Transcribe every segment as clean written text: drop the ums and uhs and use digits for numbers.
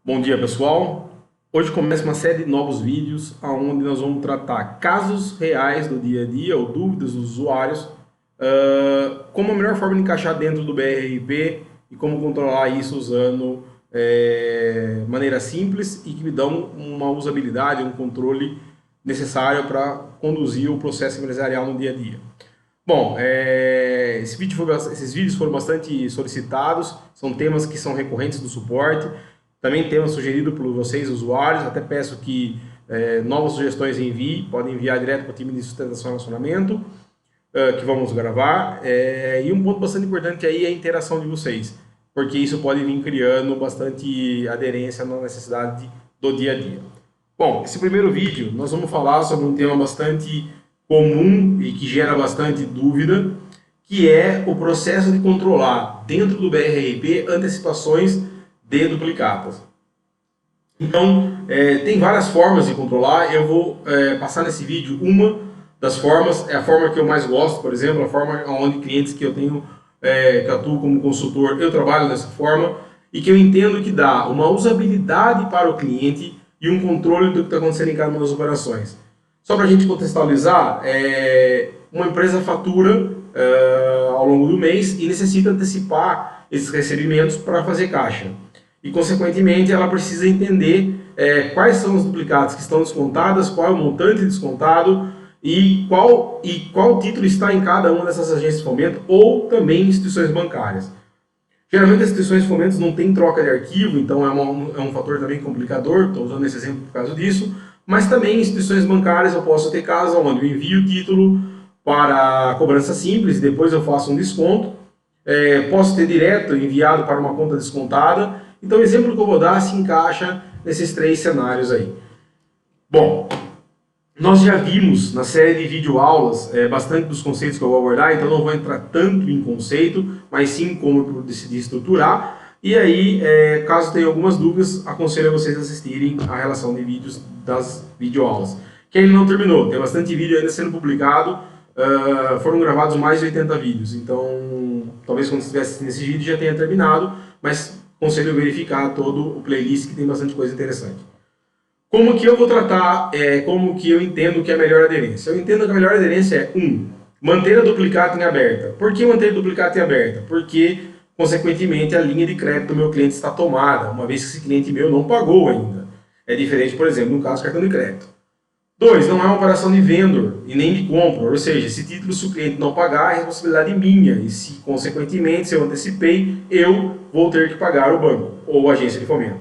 Bom dia, pessoal. Hoje começa uma série de novos vídeos onde nós vamos tratar casos reais do dia a dia ou dúvidas dos usuários, como a melhor forma de encaixar dentro do BRP e como controlar isso usando maneiras simples e que me dão uma usabilidade, um controle necessário para conduzir o processo empresarial no dia a dia. Bom, esses vídeos foram bastante solicitados, são temas que são recorrentes do suporte, também temas sugeridos por vocês, usuários, até peço que novas sugestões enviem, podem enviar direto para o time de sustentação e relacionamento, que vamos gravar, e um ponto bastante importante aí é a interação de vocês, porque isso pode vir criando bastante aderência na necessidade do dia a dia. Bom, esse primeiro vídeo nós vamos falar sobre um tema bastante comum e que gera bastante dúvida, que é o processo de controlar dentro do BRP antecipações de duplicatas. Então, tem várias formas de controlar, eu vou passar nesse vídeo uma das formas, é a forma que eu mais gosto, por exemplo, a forma onde clientes que eu tenho, que atuo como consultor, eu trabalho dessa forma, e que eu entendo que dá uma usabilidade para o cliente e um controle do que está acontecendo em cada uma das operações. Só para a gente contextualizar, uma empresa fatura ao longo do mês e necessita antecipar esses recebimentos para fazer caixa. E, consequentemente, ela precisa entender quais são as duplicatas que estão descontadas, qual é o montante descontado e qual título está em cada uma dessas agências de fomento ou também instituições bancárias. Geralmente as instituições de fomento não têm troca de arquivo, então é um fator também complicador, estou usando esse exemplo por causa disso, mas também em instituições bancárias eu posso ter casos onde eu envio o título para cobrança simples, depois eu faço um desconto, posso ter direto enviado para uma conta descontada, então o exemplo que eu vou dar se encaixa nesses três cenários aí. Bom, nós já vimos na série de videoaulas bastante dos conceitos que eu vou abordar, então não vou entrar tanto em conceito, mas sim como eu decidi estruturar. E aí, caso tenha algumas dúvidas, aconselho a vocês assistirem a relação de vídeos das videoaulas. Que ainda não terminou, tem bastante vídeo ainda sendo publicado, foram gravados mais de 80 vídeos, então talvez quando estivesse assistindo esse vídeo já tenha terminado, mas aconselho verificar todo o playlist que tem bastante coisa interessante. Como que eu vou tratar, como que eu entendo que é a melhor aderência? Eu entendo que a melhor aderência é, manter a duplicata em aberta. Por que manter a duplicata em aberta? Porque, consequentemente, a linha de crédito do meu cliente está tomada, uma vez que esse cliente meu não pagou ainda. É diferente, por exemplo, no caso do cartão de crédito. 2, não é uma operação de vendor e nem de compra, ou seja, esse título, se o cliente não pagar, é responsabilidade minha, e se, consequentemente, se eu antecipei, eu vou ter que pagar o banco ou a agência de fomento.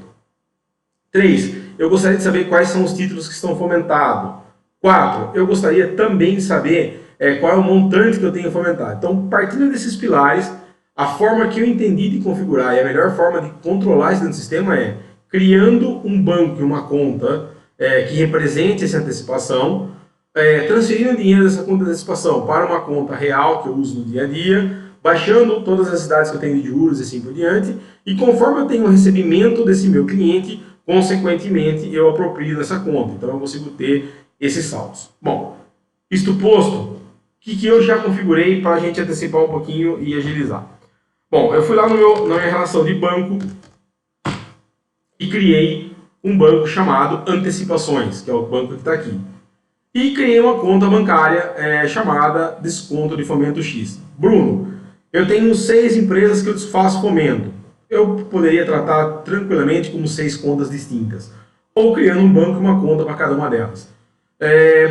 3, eu gostaria de saber quais são os títulos que estão fomentados. 4, eu gostaria também de saber qual é o montante que eu tenho fomentado. Então, partindo desses pilares, a forma que eu entendi de configurar e a melhor forma de controlar isso dentro do sistema é criando um banco e uma conta que represente essa antecipação, transferindo dinheiro dessa conta de antecipação para uma conta real que eu uso no dia a dia, baixando todas as necessidades que eu tenho de juros e assim por diante, e conforme eu tenho o recebimento desse meu cliente, consequentemente eu aproprio dessa conta, então eu consigo ter esses saldos. Bom, isto posto, o que eu já configurei para a gente antecipar um pouquinho e agilizar? Bom, eu fui lá na minha relação de banco e criei um banco chamado Antecipações, que é o banco que está aqui. E criei uma conta bancária chamada Desconto de Fomento X. Bruno, eu tenho 6 empresas que eu faço fomento. Eu poderia tratar tranquilamente como 6 contas distintas. Ou criando um banco e uma conta para cada uma delas.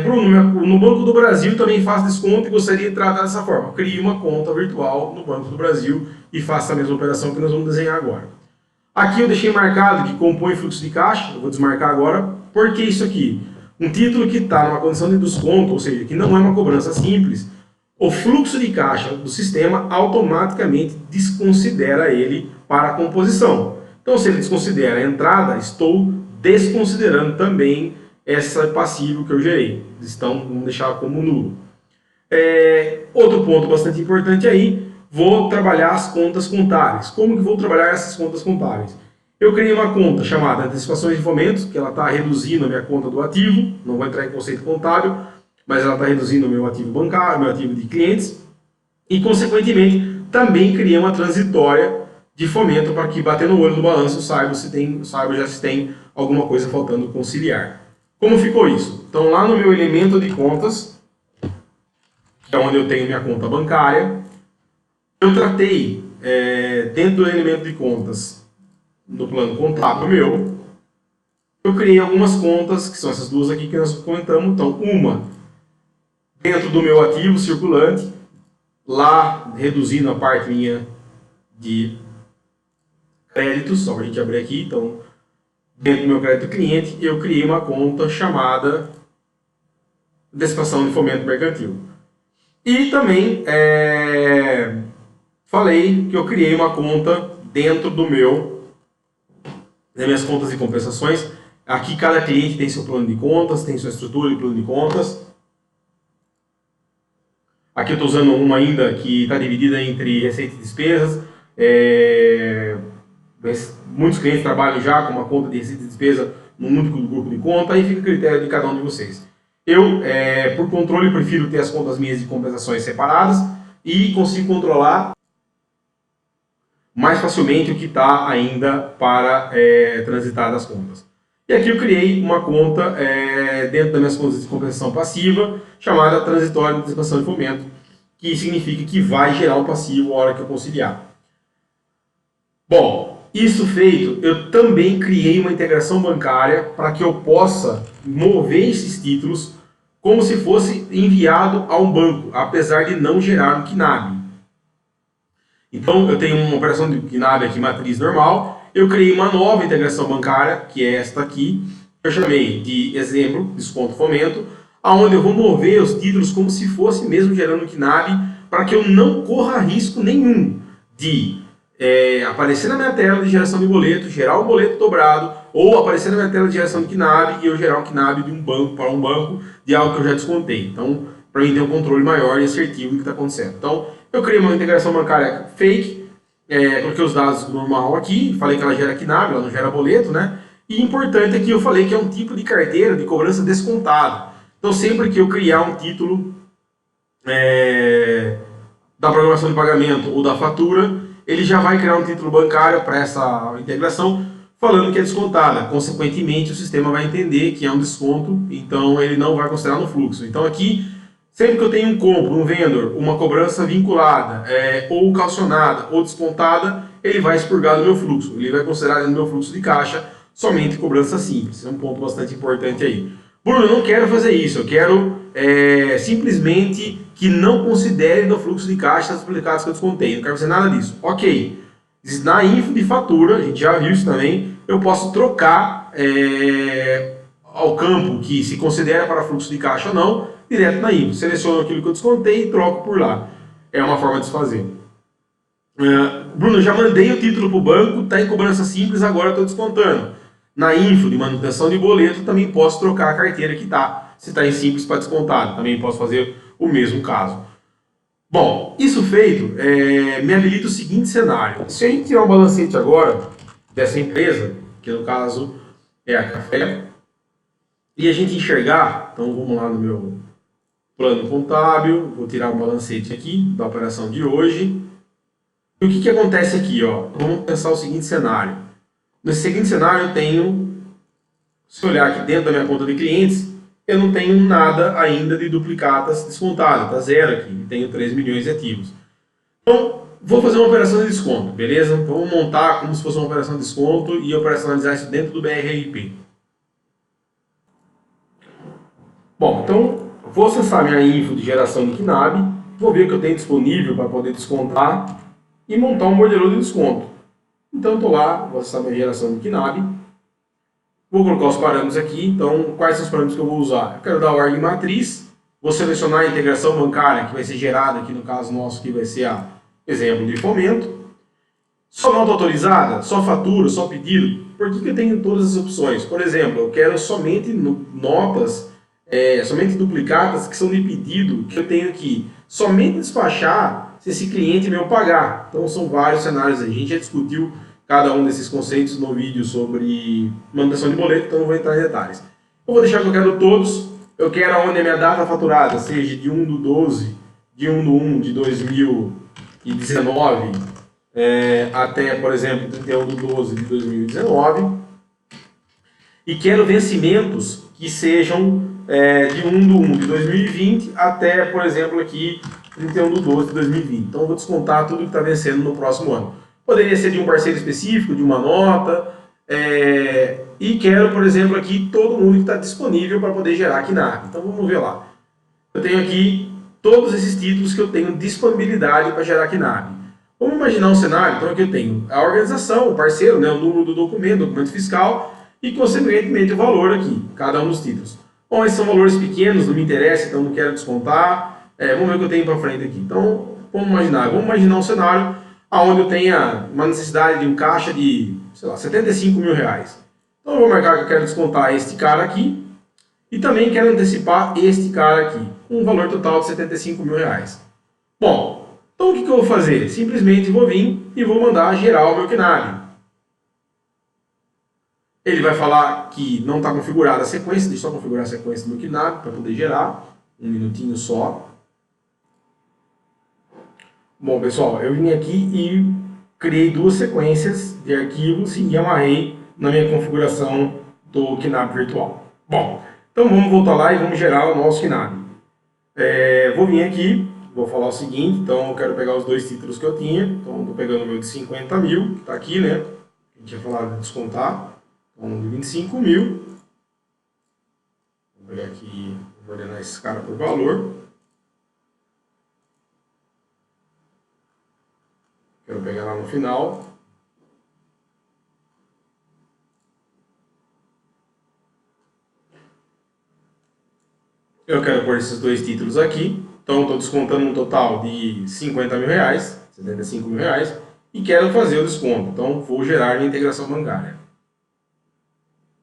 Bruno, no Banco do Brasil também faço desconto e gostaria de tratar dessa forma. Crie uma conta virtual no Banco do Brasil e faça a mesma operação que nós vamos desenhar agora. Aqui eu deixei marcado que compõe fluxo de caixa, eu vou desmarcar agora. Por que isso aqui? Um título que está numa condição de desconto, ou seja, que não é uma cobrança simples, o fluxo de caixa do sistema automaticamente desconsidera ele para a composição. Então, se ele desconsidera a entrada, estou desconsiderando também esse passivo que eu gerei. Então, vamos deixar como nulo. Outro ponto bastante importante aí, vou trabalhar as contas contábeis. Como que vou trabalhar essas contas contábeis? Eu criei uma conta chamada Antecipações de Fomentos, que ela está reduzindo a minha conta do ativo, não vou entrar em conceito contábil, mas ela está reduzindo o meu ativo bancário, meu ativo de clientes, e consequentemente também criei uma transitória de fomento para que, batendo o olho no balanço, saiba já se tem alguma coisa faltando conciliar. Como ficou isso? Então, lá no meu elemento de contas, que é onde eu tenho minha conta bancária, eu tratei, dentro do elemento de contas, no plano contábil meu, eu criei algumas contas, que são essas duas aqui que nós comentamos. Então, uma dentro do meu ativo circulante, lá reduzindo a parte minha de créditos, só para a gente abrir aqui. Então, dentro do meu crédito cliente, eu criei uma conta chamada Antecipação de Fomento Mercantil. E também falei que eu criei uma conta dentro das minhas contas de compensações. Aqui cada cliente tem seu plano de contas, tem sua estrutura de plano de contas. Aqui eu estou usando uma ainda que está dividida entre receita e despesas. Muitos clientes trabalham já com uma conta de receita e despesa num único grupo de conta, aí fica a critério de cada um de vocês. Eu, por controle, prefiro ter as contas minhas de compensações separadas e consigo controlar mais facilmente o que está ainda para transitar das contas. E aqui eu criei uma conta dentro das minhas contas de compensação passiva, chamada transitória de antecipação de fomento, que significa que vai gerar um passivo a hora que eu conciliar. Bom, isso feito, eu também criei uma integração bancária para que eu possa mover esses títulos como se fosse enviado a um banco, apesar de não gerar um KNAB. Então, eu tenho uma operação de KNAB aqui, matriz normal. Eu criei uma nova integração bancária, que é esta aqui. Eu chamei de exemplo, desconto fomento, onde eu vou mover os títulos como se fosse mesmo gerando um KNAB, para que eu não corra risco nenhum de aparecer na minha tela de geração de boleto, gerar um boleto dobrado, ou aparecer na minha tela de geração de KNAB e eu gerar um KNAB de um banco para um banco de algo que eu já descontei. Então, para mim ter um controle maior e assertivo do que está acontecendo. Então, eu criei uma integração bancária fake, coloquei os dados normal aqui, falei que ela gera KNAB, ela não gera boleto, né? E importante aqui eu falei que é um tipo de carteira de cobrança descontada. Então, sempre que eu criar um título da programação de pagamento ou da fatura, ele já vai criar um título bancário para essa integração, falando que é descontada. Consequentemente, o sistema vai entender que é um desconto, então ele não vai considerar no fluxo. Então aqui, sempre que eu tenho um compro, um vendor, uma cobrança vinculada, ou calcionada, ou descontada, ele vai expurgar do meu fluxo. Ele vai considerar no meu fluxo de caixa somente cobrança simples. Esse é um ponto bastante importante aí. Bruno, eu não quero fazer isso, eu quero simplesmente que não considere no fluxo de caixa as duplicadas que eu descontei, não quero fazer nada disso. Ok, na info de fatura, a gente já viu isso também, eu posso trocar ao campo que se considera para fluxo de caixa ou não, direto na info. Seleciono aquilo que eu descontei e troco por lá. É uma forma de se fazer. Bruno, já mandei o título para o banco, está em cobrança simples, agora estou descontando. Na info de manutenção de boleto, também posso trocar a carteira que está. Se está em simples para descontado, também posso fazer o mesmo caso. Bom, isso feito, me habilita o seguinte cenário. Se a gente tirar um balancete agora dessa empresa, que no caso é a Café, e a gente enxergar, então vamos lá no meu plano contábil, vou tirar um balancete aqui da operação de hoje. E o que acontece aqui? Ó? Vamos pensar o seguinte cenário. Nesse seguinte cenário eu tenho, se olhar aqui dentro da minha conta de clientes, eu não tenho nada ainda de duplicatas descontadas, está zero aqui, tenho 3 milhões de ativos. Então, vou fazer uma operação de desconto, beleza? Então, vamos montar como se fosse uma operação de desconto e operacionalizar isso dentro do BRIP. Bom, então, vou acessar minha info de geração de KNAB, vou ver o que eu tenho disponível para poder descontar e montar um borderô de desconto. Então, estou lá, vou acessar minha geração de KNAB. Vou colocar os parâmetros aqui. Então, quais são os parâmetros que eu vou usar? Eu quero dar a ordem matriz. Vou selecionar a integração bancária que vai ser gerada aqui no caso nosso, que vai ser a exemplo de fomento. Só nota autorizada, só fatura, só pedido. Por que eu tenho todas as opções? Por exemplo, eu quero somente notas, somente duplicadas que são de pedido, que eu tenho que somente despachar se esse cliente meu pagar. Então, são vários cenários aí. A gente já discutiu cada um desses conceitos no vídeo sobre manutenção de boleto, então não vou entrar em detalhes. Eu vou deixar que eu quero todos. Eu quero onde a minha data faturada seja de 1/12, de 1/1 de 2019 até, por exemplo, 31/12/2019, e quero vencimentos que sejam de 1/1/2020 até, por exemplo, aqui 31/12/2020. Então, eu vou descontar tudo que está vencendo no próximo ano. Poderia ser de um parceiro específico, de uma nota, e quero, por exemplo, aqui todo mundo que está disponível para poder gerar KNAB. Então, vamos ver lá. Eu tenho aqui todos esses títulos que eu tenho disponibilidade para gerar KNAB. Vamos imaginar um cenário, então aqui eu tenho a organização, o parceiro, né, o número do documento fiscal e, consequentemente, o valor aqui, cada um dos títulos. Bom, esses são valores pequenos, não me interessa, então não quero descontar. Vamos ver o que eu tenho para frente aqui. Então, vamos imaginar um cenário onde eu tenha uma necessidade de um caixa de, sei lá, 75 mil reais. Então, eu vou marcar que eu quero descontar este cara aqui e também quero antecipar este cara aqui, com um valor total de 75 mil reais. Bom, então o que eu vou fazer? Simplesmente vou vir e vou mandar gerar o meu KNAB. Ele vai falar que não está configurada a sequência, deixa eu só configurar a sequência do meu KNAB para poder gerar. Um minutinho só. Bom, pessoal, eu vim aqui e criei duas sequências de arquivos e amarrei na minha configuração do KNAB virtual. Bom, então vamos voltar lá e vamos gerar o nosso KNAB. Vou vir aqui, vou falar o seguinte, então eu quero pegar os dois títulos que eu tinha, então estou pegando o meu de 50 mil, que está aqui, né? A gente tinha falado de descontar, então de 25 mil. Vou pegar aqui, vou ordenar esse cara por valor. Quero pegar lá no final. Eu quero pôr esses dois títulos aqui. Então, estou descontando um total de 50 mil reais, 75 mil reais, e quero fazer o desconto. Então, vou gerar minha integração bancária.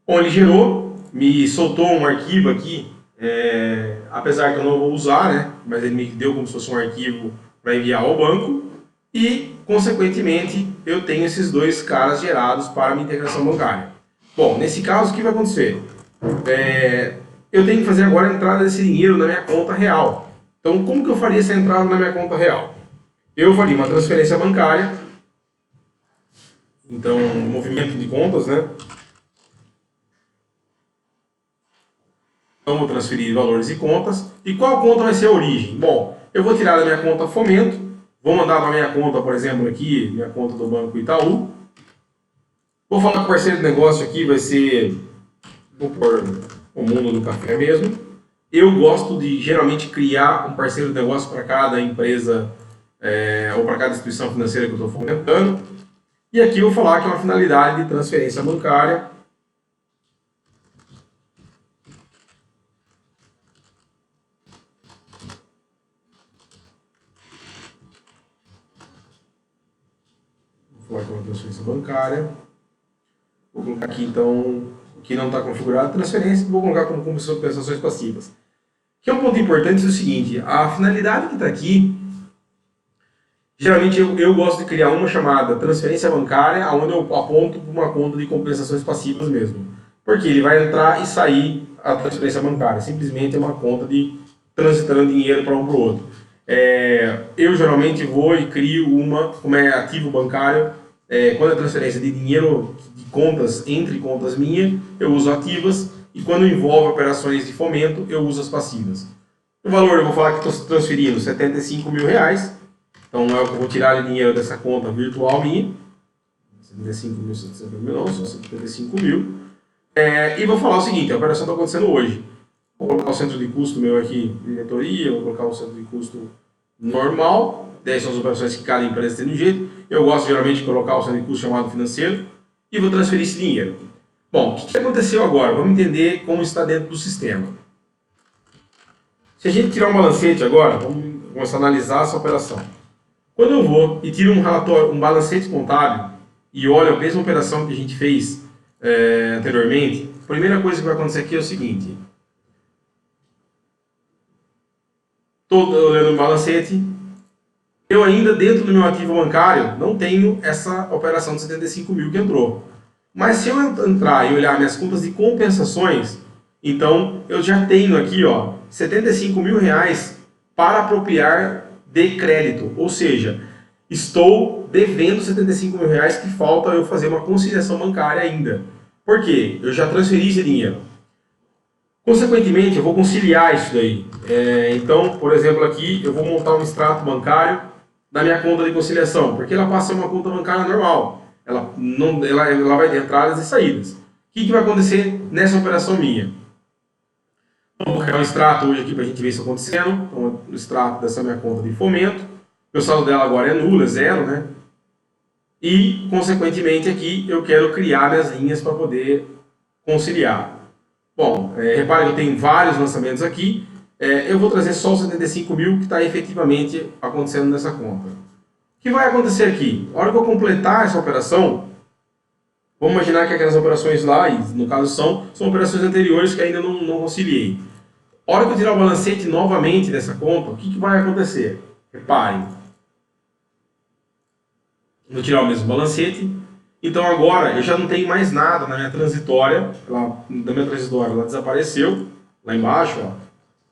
Bom, ele gerou, me soltou um arquivo aqui, apesar que eu não vou usar, né? Mas ele me deu como se fosse um arquivo para enviar ao banco. E, consequentemente, eu tenho esses dois caras gerados para a minha integração bancária. Bom, nesse caso, o que vai acontecer? Eu tenho que fazer agora a entrada desse dinheiro na minha conta real. Então, como que eu faria essa entrada na minha conta real? Eu faria uma transferência bancária. Então, movimento de contas, né? Então, vou transferir valores e contas. E qual conta vai ser a origem? Bom, eu vou tirar da minha conta Fomento. Vou mandar para minha conta, por exemplo, aqui, minha conta do Banco Itaú. Vou falar que o parceiro de negócio aqui vai ser, vou pôr o Mundo do Café mesmo. Eu gosto de, geralmente, criar um parceiro de negócio para cada empresa ou para cada instituição financeira que eu estou fomentando. E aqui eu vou falar que é uma finalidade de transferência bancária. Vou falar que é uma transferência bancária. Vou colocar aqui, então, o que não está configurado, transferência, vou colocar como compensações passivas. Que é um ponto importante, é o seguinte, a finalidade que está aqui, geralmente eu gosto de criar uma chamada transferência bancária, onde eu aponto para uma conta de compensações passivas mesmo. Porque ele vai entrar e sair a transferência bancária, simplesmente é uma conta de transitando dinheiro para um para o outro. Eu geralmente vou e crio uma, como é ativo bancário, quando é transferência de dinheiro de contas entre contas minhas, eu uso ativas, e quando envolve operações de fomento, eu uso as passivas. O valor, eu vou falar que estou transferindo 75 mil reais, então é o que eu vou tirar de dinheiro dessa conta virtual minha, 75 mil, 70 mil não, só 75 mil, e vou falar o seguinte, a operação está acontecendo hoje. Vou colocar o centro de custo meu aqui, diretoria, vou colocar o centro de custo normal, 10 são as operações que cada empresa tem de um jeito. Eu gosto geralmente de colocar o centro de custo chamado financeiro e vou transferir esse dinheiro. Bom, o que aconteceu agora? Vamos entender como está dentro do sistema. Se a gente tirar um balancete agora, vamos começar a analisar essa operação. Quando eu vou e tiro um relatório, um balancete contábil e olho a mesma operação que a gente fez anteriormente, a primeira coisa que vai acontecer aqui é o seguinte. Estou olhando o balancete, eu ainda dentro do meu ativo bancário não tenho essa operação de 75 mil que entrou. Mas se eu entrar e olhar minhas contas de compensações, então eu já tenho aqui 75 mil reais para apropriar de crédito. Ou seja, estou devendo 75 mil reais que falta eu fazer uma conciliação bancária ainda. Por quê? Eu já transferi esse dinheiro. Consequentemente, eu vou conciliar isso daí. Então, por exemplo, aqui eu vou montar um extrato bancário da minha conta de conciliação, porque ela passa a ser uma conta bancária normal. Ela vai ter entradas e saídas. O que vai acontecer nessa operação minha? Vou criar um extrato hoje aqui para a gente ver isso acontecendo. Então, o extrato dessa minha conta de fomento. O saldo dela agora é nulo, é zero, né? E, consequentemente, aqui eu quero criar minhas linhas para poder conciliar. Bom, repare que eu tenho vários lançamentos aqui. Eu vou trazer só os 75 mil que está efetivamente acontecendo nessa conta. O que vai acontecer aqui? A hora que eu completar essa operação, vamos imaginar que aquelas operações lá, e no caso são operações anteriores que ainda não conciliei. A hora que eu tirar o balancete novamente dessa conta, o que vai acontecer? Reparem. Vou tirar o mesmo balancete. Então agora eu já não tenho mais nada na minha transitória. Da minha transitória ela desapareceu. Lá embaixo, ó,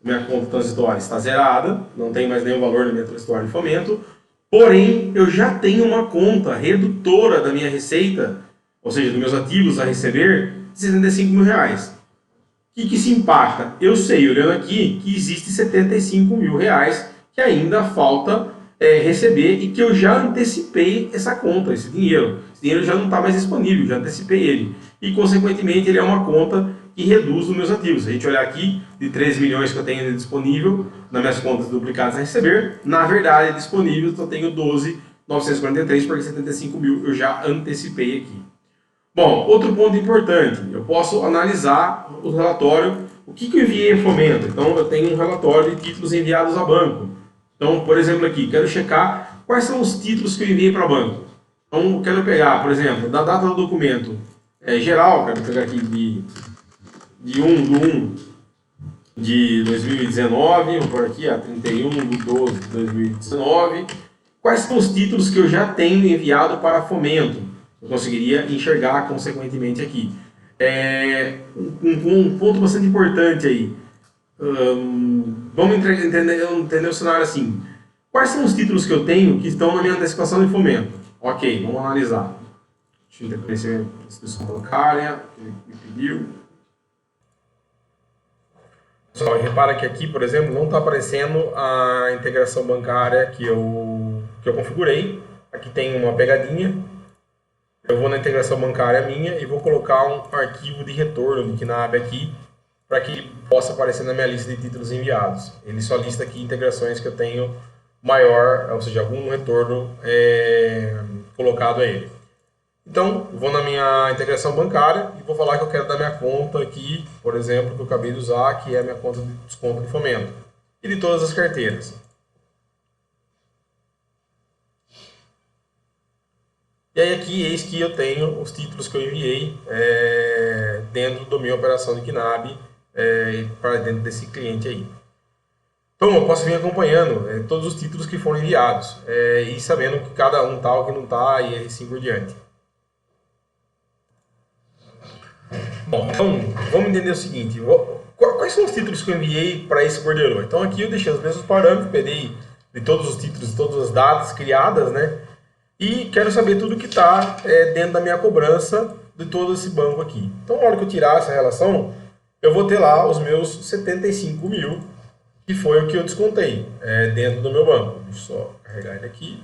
minha conta transitória está zerada. Não tem mais nenhum valor na minha transitória de fomento. Porém, eu já tenho uma conta redutora da minha receita, ou seja, dos meus ativos a receber, de 75 mil reais. O que se impacta? Eu sei, olhando aqui, que existe 75 mil reais que ainda falta receber e que eu já antecipei essa conta, esse dinheiro. Esse dinheiro já não está mais disponível, já antecipei ele. E, consequentemente, ele é uma conta que reduz os meus ativos. Se a gente olhar aqui, de 13 milhões que eu tenho disponível nas minhas contas duplicadas a receber, na verdade, é disponível, então eu tenho 12.943, porque 75 mil eu já antecipei aqui. Bom, outro ponto importante, eu posso analisar o relatório, o que eu enviei a fomento. Então, eu tenho um relatório de títulos enviados a banco. Então, por exemplo, aqui, quero checar quais são os títulos que eu enviei para banco. Então, quero pegar, por exemplo, da data do documento geral, quero pegar aqui de 1/1 de 2019, vou por aqui, 31/12 de 2019. Quais são os títulos que eu já tenho enviado para fomento? Eu conseguiria enxergar consequentemente aqui. Um ponto bastante importante aí. Vamos entender o cenário assim. Quais são os títulos que eu tenho que estão na minha antecipação de fomento? Ok, vamos analisar. Deixa eu interconhecer a instituição bancária que me pediu. Pessoal, repara que aqui, por exemplo, não está aparecendo a integração bancária que eu configurei. Aqui tem uma pegadinha. Eu vou na integração bancária minha e vou colocar um arquivo de retorno de KNAB aqui para que ele possa aparecer na minha lista de títulos enviados. Ele só lista aqui integrações que eu tenho maior, ou seja, algum retorno colocado a ele. Então, vou na minha integração bancária e vou falar que eu quero da minha conta aqui, por exemplo, que eu acabei de usar, que é a minha conta de desconto de fomento. E de todas as carteiras. E aí aqui, eis que eu tenho os títulos que eu enviei dentro da minha operação de KNAB para dentro desse cliente aí. Então, eu posso vir acompanhando todos os títulos que foram enviados e sabendo que cada um está ou que não está e assim por diante. Bom, então, vamos entender o seguinte. Quais são os títulos que eu enviei para esse borderô? Então, aqui eu deixei os mesmos parâmetros, peguei de todos os títulos, de todas as datas criadas, né? E quero saber tudo que está dentro da minha cobrança de todo esse banco aqui. Então, na hora que eu tirar essa relação, eu vou ter lá os meus 75 mil, que foi o que eu descontei dentro do meu banco. Deixa eu só carregar ele aqui.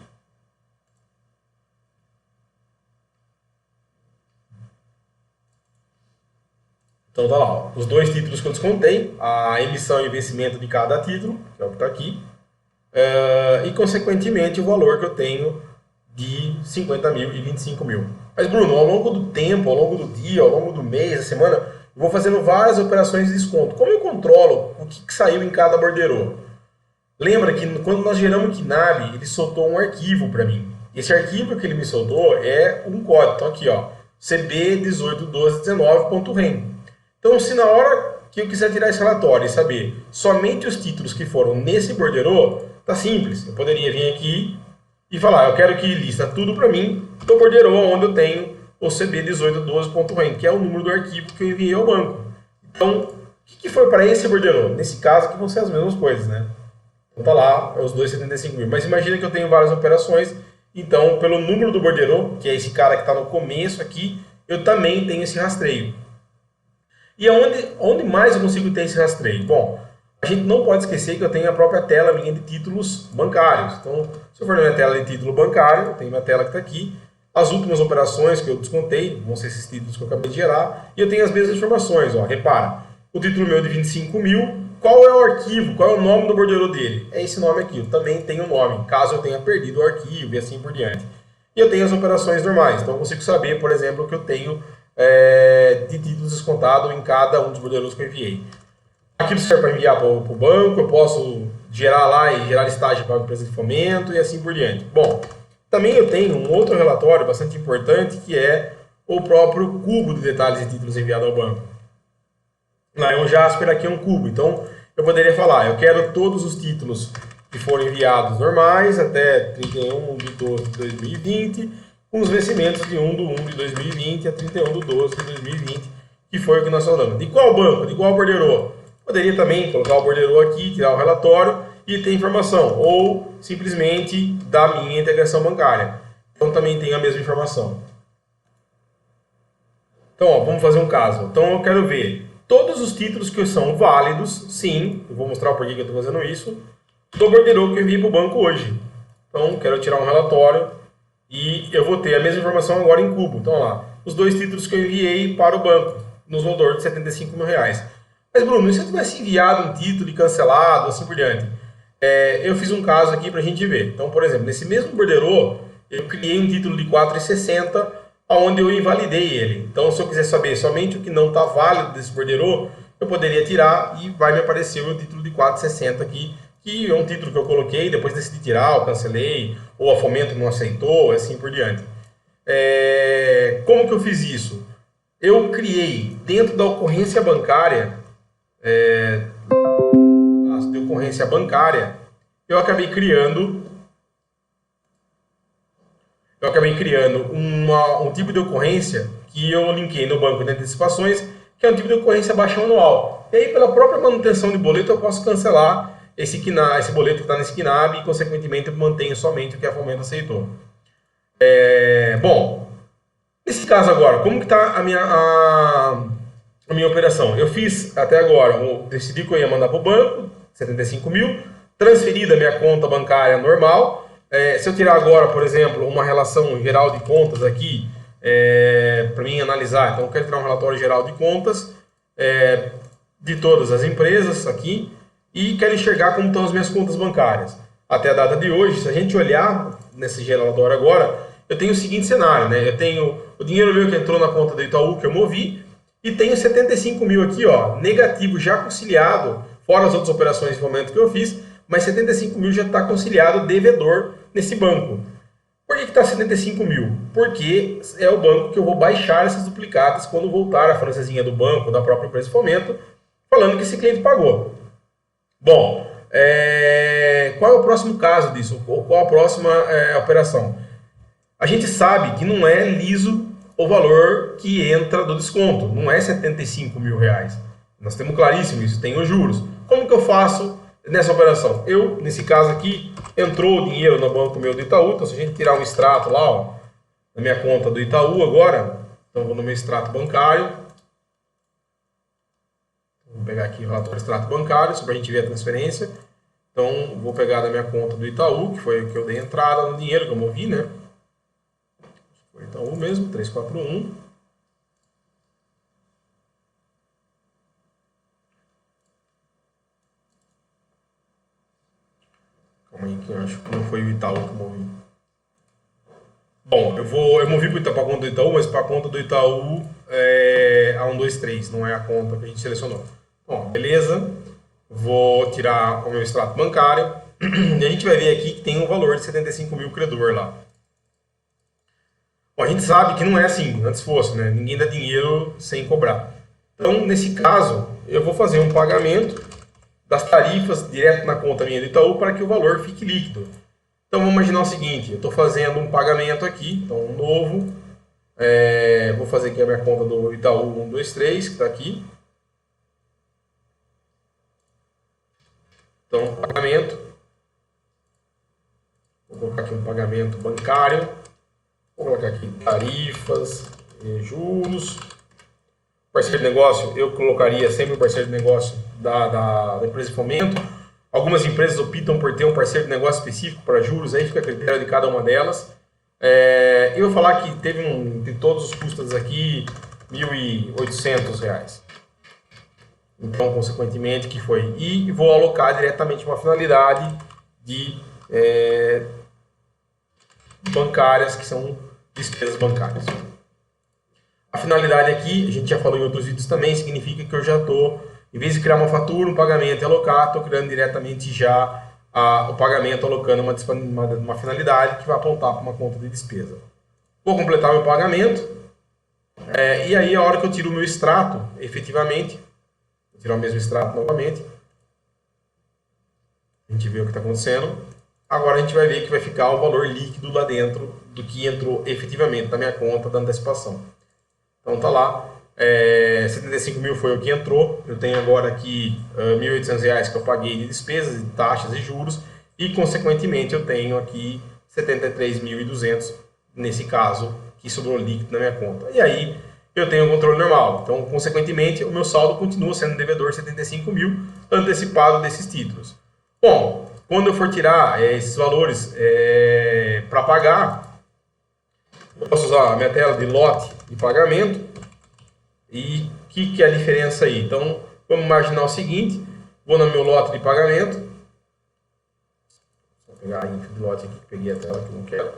Então tá lá, ó, os dois títulos que eu descontei, a emissão e vencimento de cada título, que é o que está aqui, e consequentemente o valor que eu tenho de 50 mil e 25 mil. Mas Bruno, ao longo do tempo, ao longo do dia, ao longo do mês, da semana, eu vou fazendo várias operações de desconto. Como eu controlo o que saiu em cada borderô? Lembra que quando nós geramos o KNAB, ele soltou um arquivo para mim. Esse arquivo que ele me soltou é um código. Então aqui, ó, cb181219.rem. Então, se na hora que eu quiser tirar esse relatório e saber somente os títulos que foram nesse borderô, tá simples. Eu poderia vir aqui e falar, eu quero que lista tudo para mim do borderô onde eu tenho o cb1812.rem, que é o número do arquivo que eu enviei ao banco. Então, o que foi para esse borderô? Nesse caso, que vão ser as mesmas coisas, né? Então tá lá, é os 275 mil. Mas imagina que eu tenho várias operações Então, pelo número do borderô, que é esse cara que está no começo aqui, eu também tenho esse rastreio. E onde mais eu consigo ter esse rastreio? Bom, a gente não pode esquecer que eu tenho a própria tela minha de títulos bancários. Então, se eu for na minha tela de título bancário, eu tenho minha tela que está aqui, as últimas operações que eu descontei, vão ser esses títulos que eu acabei de gerar, e eu tenho as mesmas informações. Ó, repara, o título meu é de 25 mil, qual é o arquivo, qual é o nome do borderô dele? É esse nome aqui, eu também tenho o nome, caso eu tenha perdido o arquivo e assim por diante. E eu tenho as operações normais, então eu consigo saber, por exemplo, que eu tenho de títulos descontado em cada um dos borderôs que eu enviei. Aquilo serve para enviar para o banco, eu posso gerar lá e gerar listagem para a empresa de fomento e assim por diante. Bom, também eu tenho um outro relatório bastante importante que é o próprio cubo de detalhes de títulos enviado ao banco. Lá é um Jasper, aqui é um cubo, então eu poderia falar, eu quero todos os títulos que foram enviados normais até 31 de 12 de 2020, com os vencimentos de 1 de 1 de 2020 a 31 de 12 de 2020, que foi o que nós falamos. De qual banco? De qual borderô? Poderia também colocar o borderô aqui, tirar o relatório e ter informação, ou simplesmente da minha integração bancária. Então também tem a mesma informação. Então, ó, vamos fazer um caso. Então eu quero ver todos os títulos que são válidos, sim, eu vou mostrar o porquê que eu estou fazendo isso, do borderô que eu enviei para o banco hoje. Então, quero tirar um relatório e eu vou ter a mesma informação agora em cubo. Então, lá, os dois títulos que eu enviei para o banco, nos valores de 75 mil reais. Mas, Bruno, e se eu tivesse enviado um título e cancelado, assim por diante? Eu fiz um caso aqui para a gente ver. Então, por exemplo, nesse mesmo borderô, eu criei um título de 4,60, onde eu invalidei ele. Então, se eu quiser saber somente o que não está válido desse borderô, eu poderia tirar e vai me aparecer o meu título de 4,60 aqui, que é um título que eu coloquei, depois decidi tirar, eu cancelei, ou a Fomento não aceitou, assim por diante. Como que eu fiz isso? Eu criei dentro da ocorrência bancária, de ocorrência bancária, eu acabei criando um tipo de ocorrência que eu linkei no banco de antecipações, que é um tipo de ocorrência baixa anual. E aí, pela própria manutenção de boleto, eu posso cancelar esse boleto que está nesse KNAB e, consequentemente, eu mantenho somente o que a Fomento aceitou. Bom, nesse caso agora, como que está a minha operação? Eu fiz até agora, decidi que eu ia mandar para o banco, 75 mil, transferi da minha conta bancária normal. Se eu tirar agora, por exemplo, uma relação geral de contas aqui, para mim analisar, então eu quero tirar um relatório geral de contas de todas as empresas aqui e quero enxergar como estão as minhas contas bancárias. Até a data de hoje, se a gente olhar nesse relatório agora, eu tenho o seguinte cenário, né? Eu tenho o dinheiro meu que entrou na conta do Itaú, que eu movi, e tenho 75 mil aqui, ó, negativo, já conciliado, fora as outras operações de momento que eu fiz, mas 75 mil já está conciliado devedor nesse banco. Por que está 75 mil? Porque é o banco que eu vou baixar essas duplicadas quando voltar a francesinha do banco, da própria empresa de fomento, falando que esse cliente pagou. Bom, qual é o próximo caso disso? Qual a próxima operação? A gente sabe que não é liso o valor que entra do desconto, não é 75 mil reais. Nós temos claríssimo isso, tem os juros. Como que eu faço nessa operação? Eu, nesse caso aqui, entrou o dinheiro no banco meu do Itaú, então se a gente tirar um extrato lá, ó, na minha conta do Itaú agora, então vou no meu extrato bancário, vou pegar aqui o relatório extrato bancário, só para a gente ver a transferência. Então, vou pegar da minha conta do Itaú, que foi o que eu dei entrada no dinheiro que eu movi, né? Foi Itaú mesmo, 341. Calma aí, que eu acho que não foi o Itaú que eu movi. Bom, eu movi para a conta do Itaú, mas para a conta do Itaú é a 123, não é a conta que a gente selecionou. Bom, beleza. Vou tirar o meu extrato bancário. E a gente vai ver aqui que tem um valor de 75 mil credor lá. Bom, a gente sabe que não é assim, antes fosse, né? Ninguém dá dinheiro sem cobrar. Então, nesse caso, eu vou fazer um pagamento das tarifas direto na conta minha do Itaú para que o valor fique líquido. Então, vamos imaginar o seguinte, eu estou fazendo um pagamento aqui, então um novo, vou fazer aqui a minha conta do Itaú 123, que está aqui. Então, pagamento, Vou colocar aqui um pagamento bancário. Vou colocar aqui tarifas, juros. Parceiro de negócio, eu colocaria sempre o parceiro de negócio da empresa de fomento. Algumas empresas optam por ter um parceiro de negócio específico para juros, aí fica a critério de cada uma delas. Eu vou falar que teve de todos os custos aqui, R$ 1.800. Então, consequentemente, que foi. E vou alocar diretamente uma finalidade de bancárias, que são despesas bancárias. A finalidade aqui, a gente já falou em outros vídeos também, significa que eu já estou, em vez de criar uma fatura, um pagamento e alocar, estou criando diretamente já o pagamento, alocando uma finalidade que vai apontar para uma conta de despesa. Vou completar meu pagamento, e aí a hora que eu tiro o meu extrato, efetivamente, vou tirar o mesmo extrato novamente, a gente vê o que está acontecendo. Agora a gente vai ver que vai ficar o valor líquido lá dentro do que entrou efetivamente na minha conta da antecipação. Então tá lá, 75 mil foi o que entrou, eu tenho agora aqui R$ 1.800 que eu paguei de despesas, de taxas e juros, e consequentemente eu tenho aqui 73.200 nesse caso, que sobrou líquido na minha conta. E aí eu tenho o controle normal, então consequentemente o meu saldo continua sendo devedor 75 mil antecipado desses títulos. Bom, quando eu for tirar esses valores para pagar, eu posso usar a minha tela de lote de pagamento. E o que é a diferença aí? Então, vamos imaginar o seguinte, vou no meu lote de pagamento. Vou pegar a info de lote aqui, que peguei a tela que eu não quero.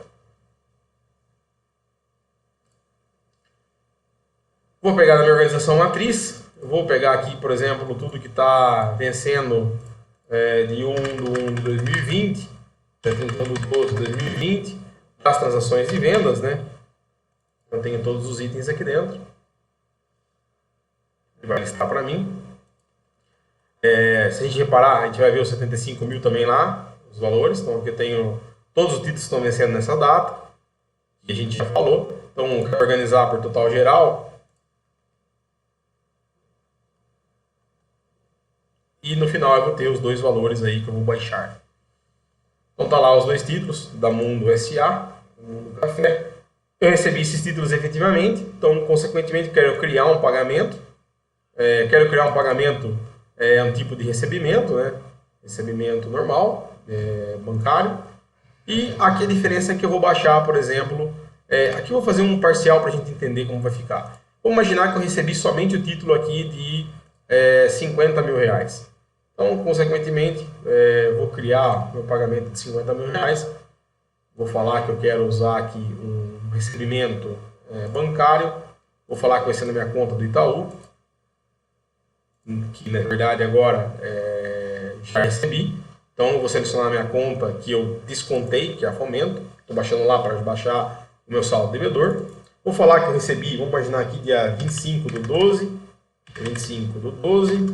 Vou pegar na minha organização matriz, eu vou pegar aqui, por exemplo, tudo que está vencendo de 1 de 2020, 31 de 12 de 2020, das transações de vendas, né? Eu tenho todos os itens aqui dentro. Ele vai listar para mim. Se a gente reparar, a gente vai ver os 75 mil também lá, os valores. Então aqui eu tenho todos os títulos que estão vencendo nessa data, que a gente já falou. Então eu quero organizar por total geral. E no final eu vou ter os dois valores aí que eu vou baixar. Então tá lá os dois títulos da Mundo SA, Mundo Café. Eu recebi esses títulos efetivamente, então consequentemente quero criar um pagamento. Quero criar um pagamento, um tipo de recebimento, né? Recebimento normal, bancário. E aqui a diferença é que eu vou baixar, por exemplo, aqui eu vou fazer um parcial para a gente entender como vai ficar. Vamos imaginar que eu recebi somente o título aqui de R$50 mil. Então, consequentemente, vou criar meu pagamento de R$50 mil. Vou falar que eu quero usar aqui um recebimento bancário. Vou falar que vai ser na minha conta do Itaú, que na verdade agora já recebi. Então eu vou selecionar a minha conta que eu descontei, que é a Fomento. Estou baixando lá para baixar o meu saldo devedor. Vou falar que eu recebi, vamos imaginar aqui dia 25 do 12. 25 do 12.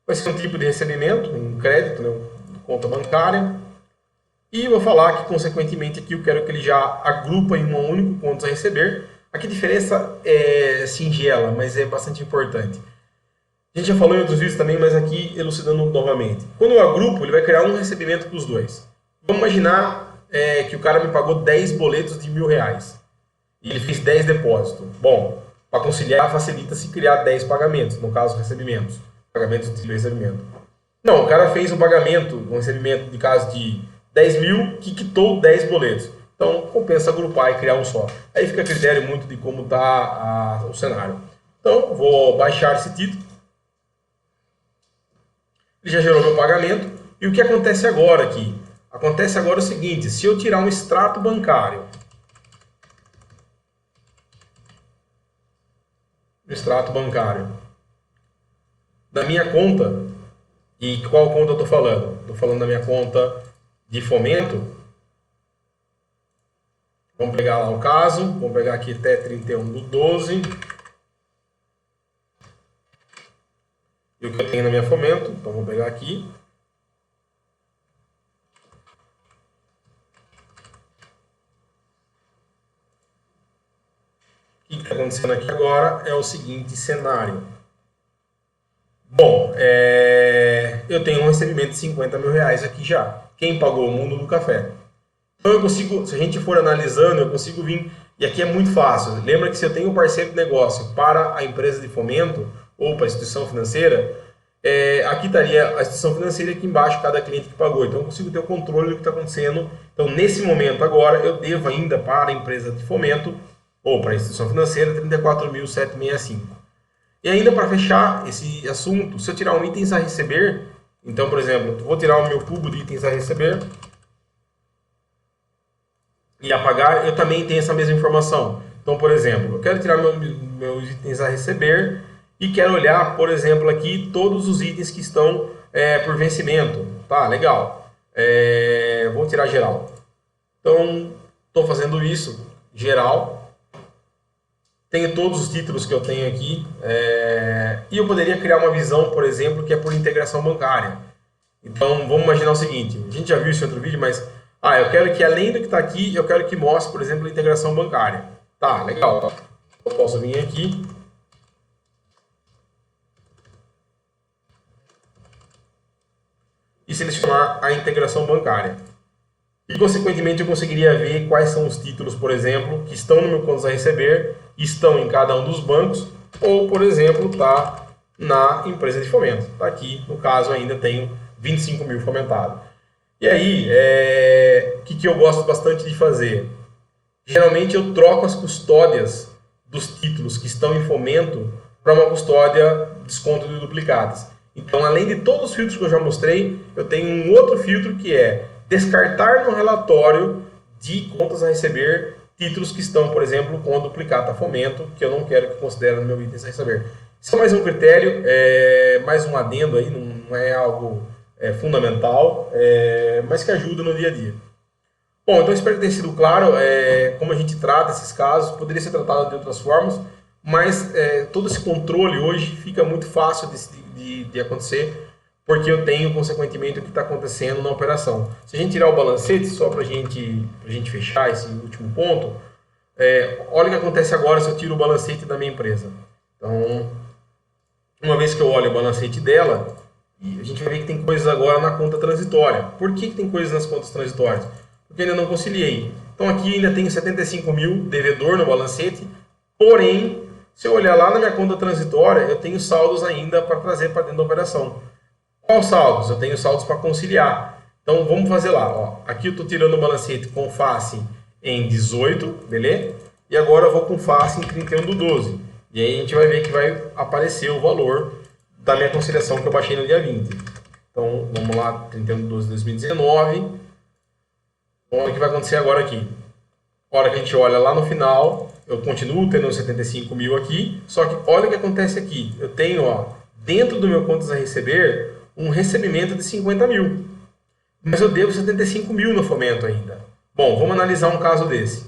Vai ser um tipo de recebimento, um crédito, né, conta bancária. E vou falar que consequentemente aqui eu quero que ele já agrupa em um único conta a receber. Aqui a diferença é singela, mas é bastante importante. A gente já falou em outros vídeos também, mas aqui elucidando novamente. Quando eu agrupo, ele vai criar um recebimento para os dois. Vamos imaginar que o cara me pagou 10 boletos de R$1.000 e ele fez 10 depósitos. Bom, para conciliar facilita se criar 10 pagamentos, no caso recebimentos. Pagamentos de recebimento. Não, o cara fez um pagamento, um recebimento de caso de 10 mil que quitou 10 boletos. Então, compensa agrupar e criar um só. Aí fica a critério muito de como está o cenário. Então, vou baixar esse título. Ele já gerou meu pagamento. E o que acontece agora aqui? Acontece agora o seguinte, se eu tirar um extrato bancário, da minha conta, e qual conta eu estou falando? Estou falando da minha conta de fomento. Vamos pegar lá o caso, vamos pegar aqui até 31 do 12. E o que eu tenho na minha fomento, então vou pegar aqui. O que está acontecendo aqui agora é o seguinte cenário. Bom, eu tenho um recebimento de 50 mil reais aqui já. Quem pagou? O Mundo do Café. Então eu consigo, se a gente for analisando, eu consigo vir, e aqui é muito fácil. Lembra que se eu tenho um parceiro de negócio para a empresa de fomento ou para a instituição financeira, aqui estaria a instituição financeira, aqui embaixo cada cliente que pagou. Então eu consigo ter o controle do que está acontecendo. Então nesse momento agora eu devo ainda para a empresa de fomento ou para a instituição financeira 34.765. E ainda para fechar esse assunto, se eu tirar um itens a receber, então por exemplo, vou tirar o meu cubo de itens a receber e a pagar, eu também tenho essa mesma informação. Então por exemplo, eu quero tirar meus itens a receber e quero olhar, por exemplo, aqui todos os itens que estão por vencimento. Tá, legal. Vou tirar geral. Então, estou fazendo isso, geral. Tenho todos os títulos que eu tenho aqui. E eu poderia criar uma visão, por exemplo, que é por integração bancária. Então, vamos imaginar o seguinte. A gente já viu isso em outro vídeo, mas eu quero que, além do que está aqui, eu quero que mostre, por exemplo, a integração bancária. Tá, legal. Eu posso vir aqui. E selecionar a integração bancária. E, consequentemente, eu conseguiria ver quais são os títulos, por exemplo, que estão no meu contas a receber, estão em cada um dos bancos, ou, por exemplo, está na empresa de fomento. Está aqui, no caso, ainda tenho 25 mil fomentado. E aí, o que eu gosto bastante de fazer? Geralmente, eu troco as custódias dos títulos que estão em fomento para uma custódia desconto de duplicatas. Então, além de todos os filtros que eu já mostrei, eu tenho um outro filtro que é descartar no relatório de contas a receber títulos que estão, por exemplo, com a duplicata fomento, que eu não quero que considere no meu itens a receber. Isso é mais um critério, mais um adendo aí, não é algo fundamental, mas que ajuda no dia a dia. Bom, então espero que tenha sido claro como a gente trata esses casos. Poderia ser tratado de outras formas, mas todo esse controle hoje fica muito fácil de acontecer, porque eu tenho, consequentemente, o que está acontecendo na operação. Se a gente tirar o balancete, só para a gente fechar esse último ponto, olha o que acontece agora se eu tiro o balancete da minha empresa. Então, uma vez que eu olho o balancete dela, a gente vai ver que tem coisas agora na conta transitória. Por que tem coisas nas contas transitórias? Porque eu ainda não conciliei. Então aqui ainda tenho 75 mil devedor no balancete, porém, se eu olhar lá na minha conta transitória, eu tenho saldos ainda para trazer para dentro da operação. Qual saldos? Eu tenho saldos para conciliar. Então vamos fazer lá. Ó. Aqui eu estou tirando o balancete com face em 18, beleza? E agora eu vou com face em 31/12. E aí a gente vai ver que vai aparecer o valor da minha conciliação que eu baixei no dia 20. Então vamos lá, 31/12/2019. Olha o que vai acontecer agora aqui. A hora que a gente olha lá no final, eu continuo tendo 75 mil aqui, só que olha o que acontece aqui. Eu tenho, dentro do meu contas a receber, um recebimento de 50 mil. Mas eu devo 75 mil no fomento ainda. Bom, vamos analisar um caso desse.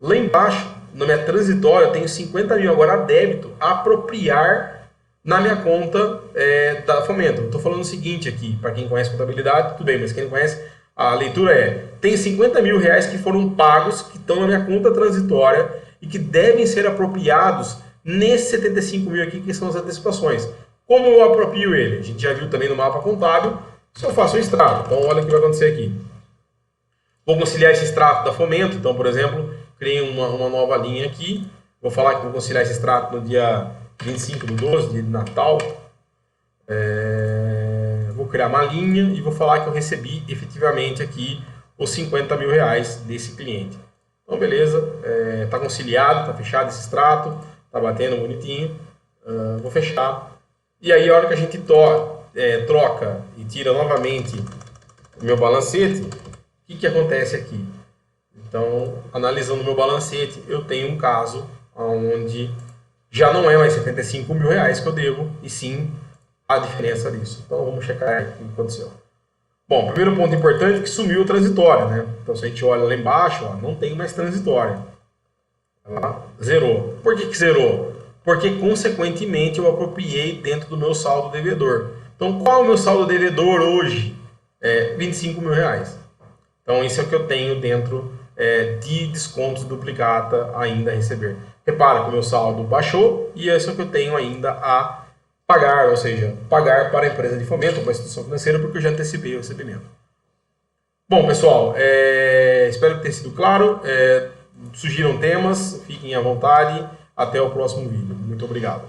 Lá embaixo, na minha transitória, eu tenho 50 mil agora a débito, a apropriar na minha conta da fomento. Estou falando o seguinte aqui, para quem conhece contabilidade, tudo bem, mas quem não conhece, a leitura tem 50 mil reais que foram pagos, que estão na minha conta transitória e que devem ser apropriados nesses 75 mil aqui, que são as antecipações. Como eu aproprio ele? A gente já viu também no mapa contábil, se eu faço um extrato. Então, olha o que vai acontecer aqui. Vou conciliar esse extrato da fomento. Então, por exemplo, criei uma nova linha aqui. Vou falar que vou conciliar esse extrato no dia 25/12, dia de Natal. Vou criar uma linha e vou falar que eu recebi efetivamente aqui os 50 mil reais desse cliente. Então, beleza, está conciliado, está fechado esse extrato, está batendo bonitinho. Vou fechar. E aí, a hora que a gente troca e tira novamente o meu balancete, o que acontece aqui? Então, analisando o meu balancete, eu tenho um caso onde já não é mais 75 mil reais que eu devo, e sim a diferença disso. Então vamos checar o que aconteceu. Bom, primeiro ponto importante é que sumiu o transitório, né? Então se a gente olha lá embaixo, não tem mais transitório. Ela zerou. Por que zerou? Porque consequentemente eu apropriei dentro do meu saldo devedor. Então qual é o meu saldo devedor hoje? 25 mil reais. Então isso é o que eu tenho dentro de descontos duplicata ainda a receber. Repara que o meu saldo baixou e esse é o que eu tenho ainda a pagar, ou seja, pagar para a empresa de fomento ou para a instituição financeira, porque eu já antecipei o recebimento. Bom, pessoal, espero que tenha sido claro. Sugiram temas, fiquem à vontade. Até o próximo vídeo. Muito obrigado.